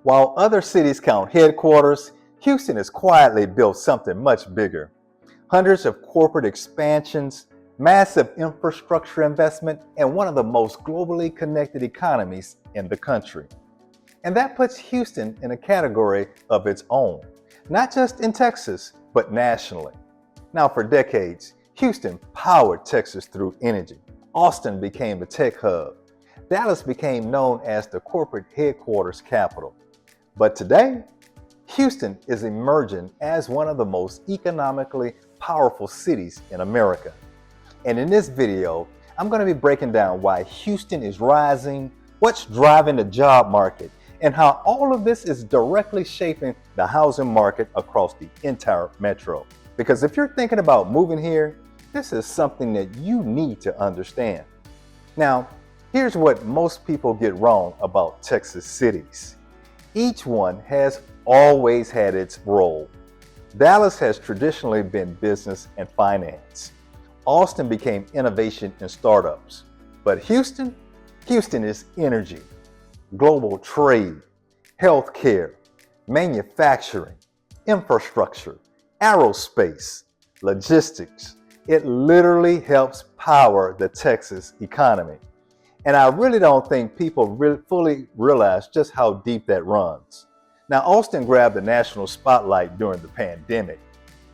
While other cities count headquarters, Houston has quietly built something much bigger. Hundreds of corporate expansions, massive infrastructure investment, and one of the most globally connected economies in the country. And that puts Houston in a category of its own, not just in Texas, but nationally. Now, for decades, Houston powered Texas through energy. Austin became the tech hub. Dallas became known as the corporate headquarters capital. But today, Houston is emerging as one of the most economically powerful cities in America. And in this video, I'm going to be breaking down why Houston is rising, what's driving the job market, and how all of this is directly shaping the housing market across the entire metro. Because if you're thinking about moving here, this is something that you need to understand. Now, here's what most people get wrong about Texas cities. Each one has always had its role. Dallas has traditionally been business and finance. Austin became innovation and startups. But Houston is energy, global trade, healthcare, manufacturing, infrastructure, aerospace, logistics. It literally helps power the Texas economy. And I really don't think people fully realize just how deep that runs. Now, Austin grabbed the national spotlight during the pandemic.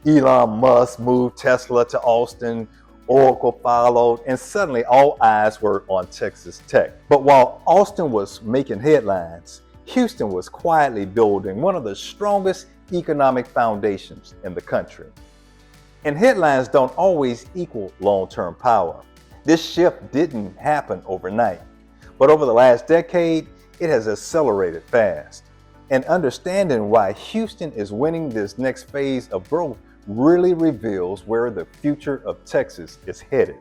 Elon Musk moved Tesla to Austin, Oracle followed, and suddenly all eyes were on Texas tech. But while Austin was making headlines, Houston was quietly building one of the strongest economic foundations in the country. And headlines don't always equal long-term power. This shift didn't happen overnight, but over the last decade, it has accelerated fast. And understanding why Houston is winning this next phase of growth really reveals where the future of Texas is headed.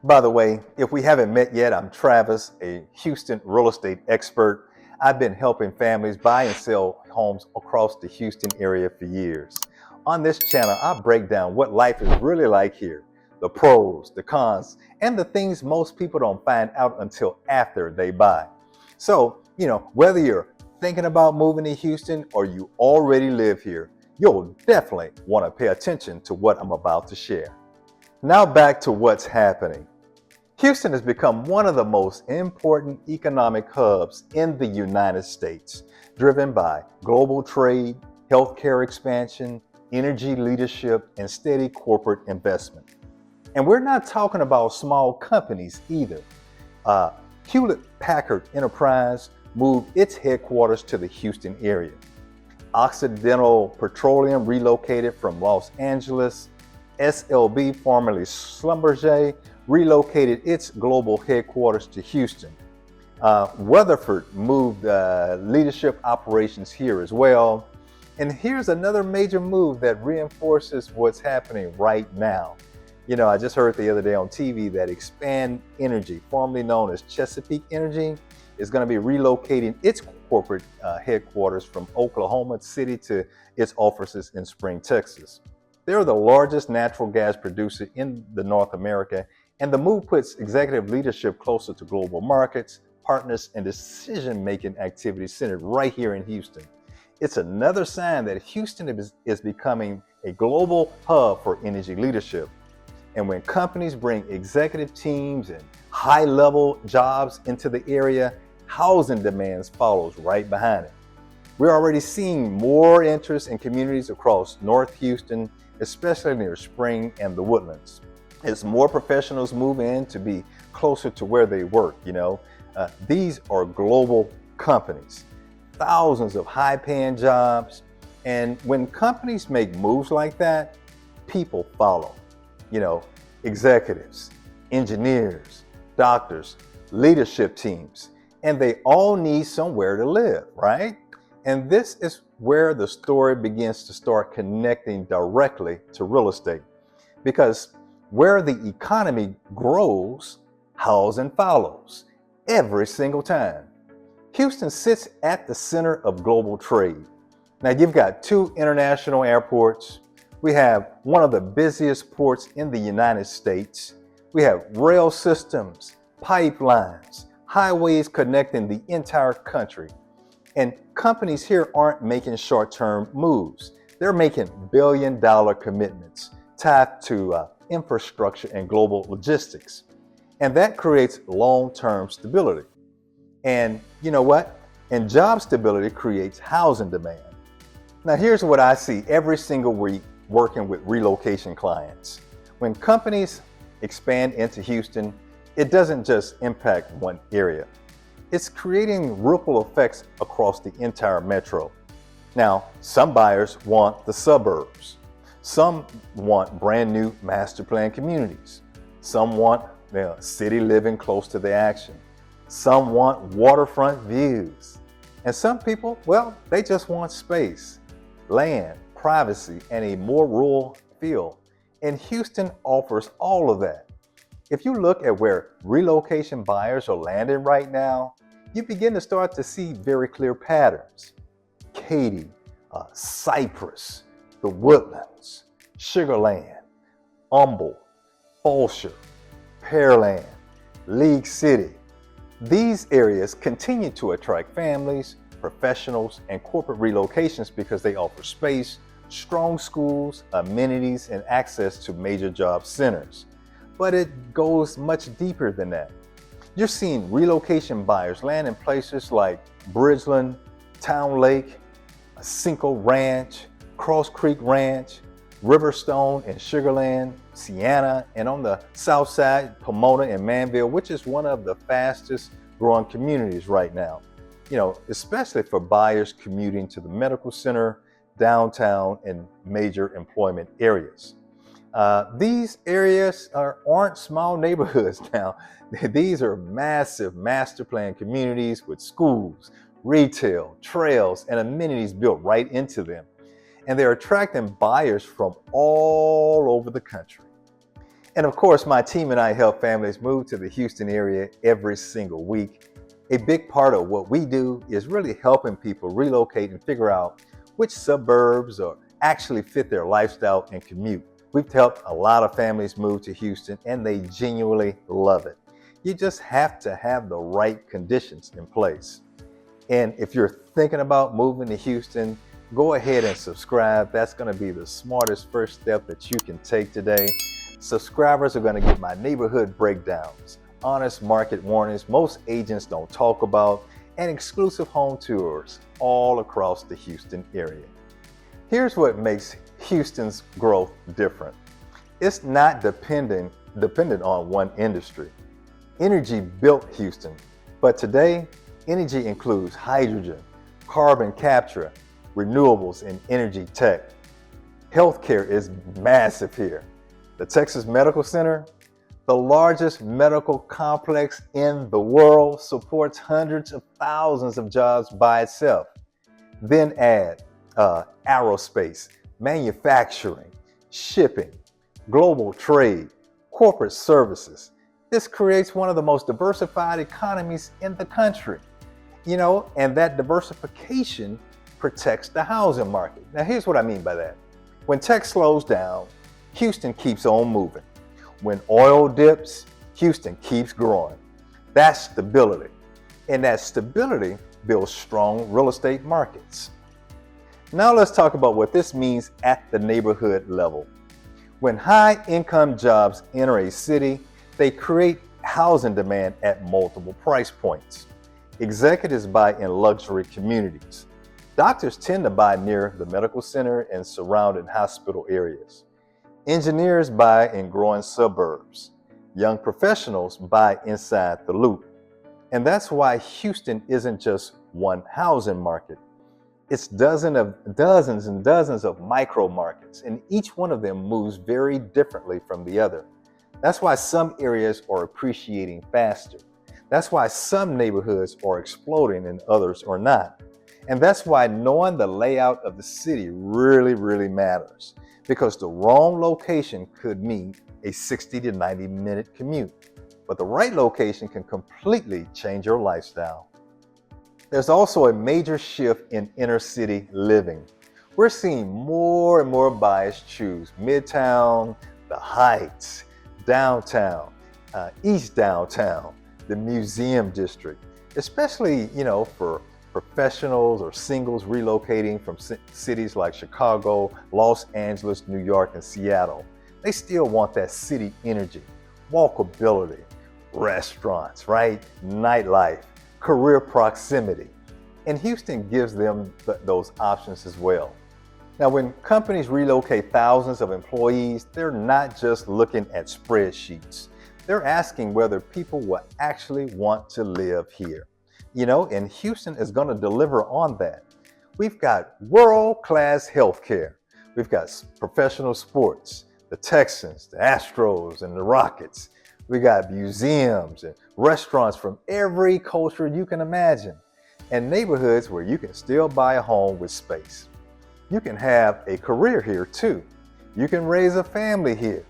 By the way, if we haven't met yet, I'm Travis, a Houston real estate expert. I've been helping families buy and sell homes across the Houston area for years. On this channel, I break down what life is really like here, the pros, the cons, and the things most people don't find out until after they buy. So, whether you're thinking about moving to Houston or you already live here, you'll definitely want to pay attention to what I'm about to share. Now back to what's happening. Houston has become one of the most important economic hubs in the United States, driven by global trade, healthcare expansion, energy leadership, and steady corporate investment. And we're not talking about small companies either. Hewlett-Packard Enterprise moved its headquarters to the Houston area. Occidental Petroleum relocated from Los Angeles. SLB, formerly Schlumberger, relocated its global headquarters to Houston. Weatherford moved leadership operations here as well. And here's another major move that reinforces what's happening right now. I just heard the other day on TV that Expand Energy, formerly known as Chesapeake Energy, is going to be relocating its corporate headquarters from Oklahoma City to its offices in Spring, Texas. They're the largest natural gas producer in North America, and the move puts executive leadership closer to global markets, partners, and decision-making activities centered right here in Houston. It's another sign that Houston is becoming a global hub for energy leadership. And when companies bring executive teams and high-level jobs into the area, housing demands follows right behind it. We're already seeing more interest in communities across North Houston, especially near Spring and the Woodlands. As more professionals move in to be closer to where they work, these are global companies, thousands of high-paying jobs. And when companies make moves like that, people follow. Executives, engineers, doctors, leadership teams, and they all need somewhere to live, right? And this is where the story begins to start connecting directly to real estate. Because where the economy grows, housing follows every single time. Houston sits at the center of global trade. Now, you've got 2 international airports. We have one of the busiest ports in the United States. We have rail systems, pipelines, highways connecting the entire country. And Companies here aren't making short-term moves. They're making billion-dollar commitments tied to infrastructure and global logistics. And that creates long-term stability. And you know what? And job stability creates housing demand. Now, here's what I see every single week working with relocation clients. When companies expand into Houston, it doesn't just impact one area. It's creating ripple effects across the entire metro. Now, some buyers want the suburbs. Some want brand new master plan communities. Some want city living close to the action. Some want waterfront views. And some people, well, they just want space, land, privacy, and a more rural feel. And Houston offers all of that. If you look at where relocation buyers are landing right now, you begin to start to see very clear patterns. Katy, Cypress, the Woodlands, Sugarland, Humboldt, Fulshire, Pearland, League City. These areas continue to attract families, professionals, and corporate relocations because they offer space, strong schools, amenities, and access to major job centers. But it goes much deeper than that. You're seeing relocation buyers land in places like Bridgeland, Town Lake, Cinco Ranch, Cross Creek Ranch, Riverstone and Sugarland, Sienna, and on the south side, Pomona and Manville, which is one of the fastest growing communities right now. Especially for buyers commuting to the medical center, downtown, and major employment areas. These areas aren't small neighborhoods now. These are massive master plan communities with schools, retail, trails, and amenities built right into them. And they're attracting buyers from all over the country. And of course, my team and I help families move to the Houston area every single week. A big part of what we do is really helping people relocate and figure out which suburbs actually fit their lifestyle and commute. We've helped a lot of families move to Houston, and they genuinely love it. You just have to have the right conditions in place. And if you're thinking about moving to Houston, go ahead and subscribe. That's going to be the smartest first step that you can take today. Subscribers are going to get my neighborhood breakdowns, honest market warnings most agents don't talk about, and exclusive home tours all across the Houston area. Here's what makes Houston's growth different. It's not dependent on one industry. Energy built Houston, but today, energy includes hydrogen, carbon capture, renewables, and energy tech. Healthcare is massive here. The Texas Medical Center, the largest medical complex in the world, supports hundreds of thousands of jobs by itself. Then add aerospace, manufacturing, shipping, global trade, corporate services. This creates one of the most diversified economies in the country. And that diversification protects the housing market. Now, here's what I mean by that. When tech slows down, Houston keeps on moving. When oil dips, Houston keeps growing. That's stability. And that stability builds strong real estate markets. Now let's talk about what this means at the neighborhood level. When high-income jobs enter a city, they create housing demand at multiple price points. Executives buy in luxury communities. Doctors tend to buy near the medical center and surrounding hospital areas. Engineers buy in growing suburbs. Young professionals buy inside the loop. And that's why Houston isn't just one housing market. It's dozens and dozens of micro markets, and each one of them moves very differently from the other. That's why some areas are appreciating faster. That's why some neighborhoods are exploding and others are not. And that's why knowing the layout of the city really, really matters, because the wrong location could mean a 60 to 90 minute commute, but the right location can completely change your lifestyle. There's also a major shift in inner city living. We're seeing more and more buyers choose Midtown, the Heights, downtown, East Downtown, the Museum District, especially, for professionals or singles relocating from cities like Chicago, Los Angeles, New York, and Seattle. They still want that city energy, walkability, restaurants, right? Nightlife, career proximity. And Houston gives them those options as well. Now, when companies relocate thousands of employees, they're not just looking at spreadsheets. They're asking whether people will actually want to live here. And Houston is going to deliver on that. We've got world-class healthcare. We've got professional sports, the Texans, the Astros, and the Rockets. We got museums and restaurants from every culture you can imagine, and neighborhoods where you can still buy a home with space. You can have a career here too. You can raise a family here,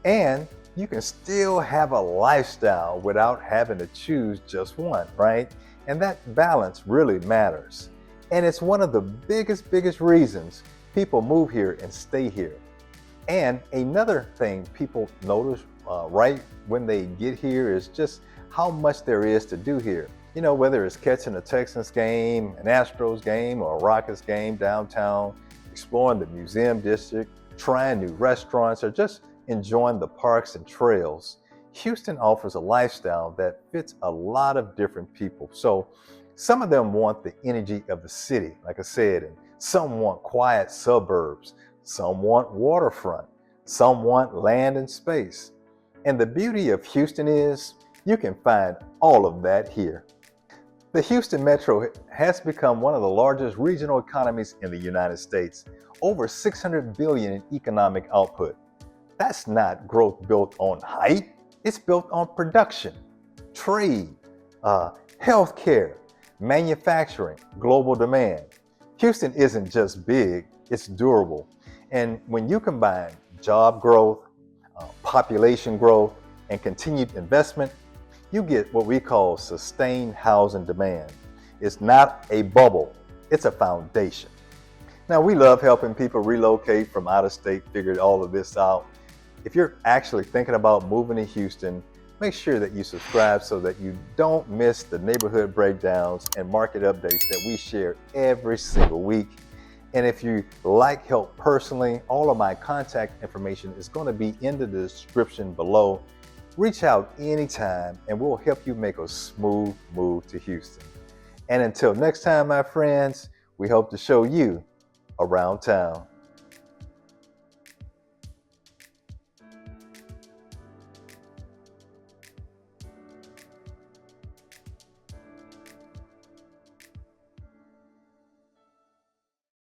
and you can still have a lifestyle without having to choose just one, right? And that balance really matters. And it's one of the biggest reasons people move here and stay here. And another thing people notice right when they get here is just how much there is to do here. Whether it's catching a Texans game, an Astros game, or a Rockets game downtown, exploring the museum district, trying new restaurants, or just enjoying the parks and trails, Houston offers a lifestyle that fits a lot of different people. So some of them want the energy of the city, like I said, and some want quiet suburbs, some want waterfront, some want land and space. And the beauty of Houston is you can find all of that here. The Houston Metro has become one of the largest regional economies in the United States, over $600 billion in economic output. That's not growth built on height. It's built on production, trade, healthcare, manufacturing, global demand. Houston isn't just big, it's durable. And when you combine job growth, population growth, and continued investment, you get what we call sustained housing demand. It's not a bubble, it's a foundation. Now, we love helping people relocate from out of state, figure all of this out. If you're actually thinking about moving to Houston, make sure that you subscribe so that you don't miss the neighborhood breakdowns and market updates that we share every single week. And if you like help personally, all of my contact information is going to be in the description below. Reach out anytime and we'll help you make a smooth move to Houston. And until next time, my friends, we hope to show you around town.